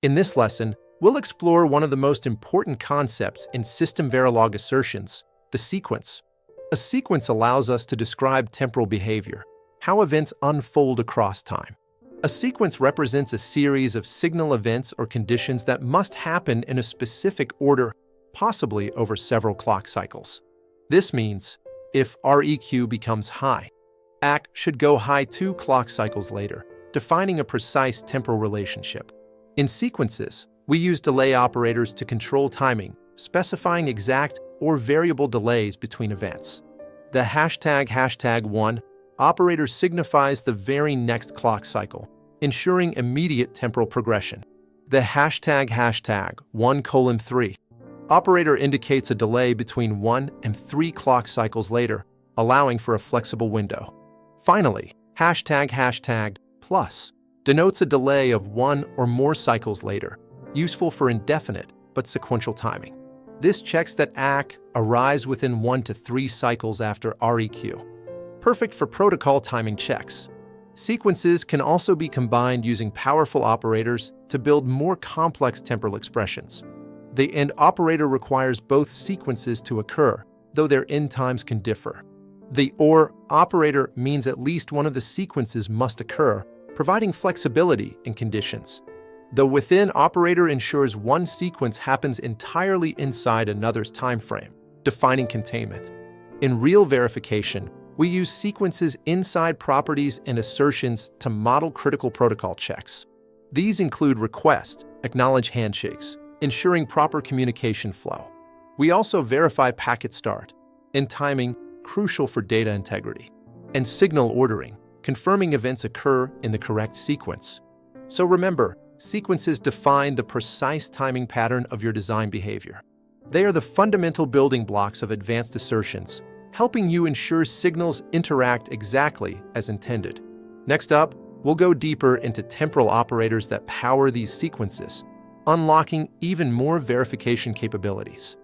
In this lesson, we'll explore one of the most important concepts in SystemVerilog Assertions, the sequence. A sequence allows us to describe temporal behavior, how events unfold across time. A sequence represents a series of signal events or conditions that must happen in a specific order, possibly over several clock cycles. This means, if REQ becomes high, ACK should go high 2 clock cycles later, defining a precise temporal relationship. In sequences, we use delay operators to control timing, specifying exact or variable delays between events. The ##1 operator signifies the very next clock cycle, ensuring immediate temporal progression. The ##1:3 operator indicates a delay between 1 and 3 clock cycles later, allowing for a flexible window. Finally, #+, denotes a delay of 1 or more cycles later, useful for indefinite but sequential timing. This checks that ACK arrives within 1 to 3 cycles after REQ, perfect for protocol timing checks. Sequences can also be combined using powerful operators to build more complex temporal expressions. The AND operator requires both sequences to occur, though their end times can differ. The OR operator means at least one of the sequences must occur, providing flexibility in conditions. The within operator ensures one sequence happens entirely inside another's time frame, defining containment. In real verification, we use sequences inside properties and assertions to model critical protocol checks. These include request, acknowledge handshakes, ensuring proper communication flow. We also verify packet start and timing, crucial for data integrity, and signal ordering, confirming events occur in the correct sequence. So remember, sequences define the precise timing pattern of your design behavior. They are the fundamental building blocks of advanced assertions, helping you ensure signals interact exactly as intended. Next up, we'll go deeper into temporal operators that power these sequences, unlocking even more verification capabilities.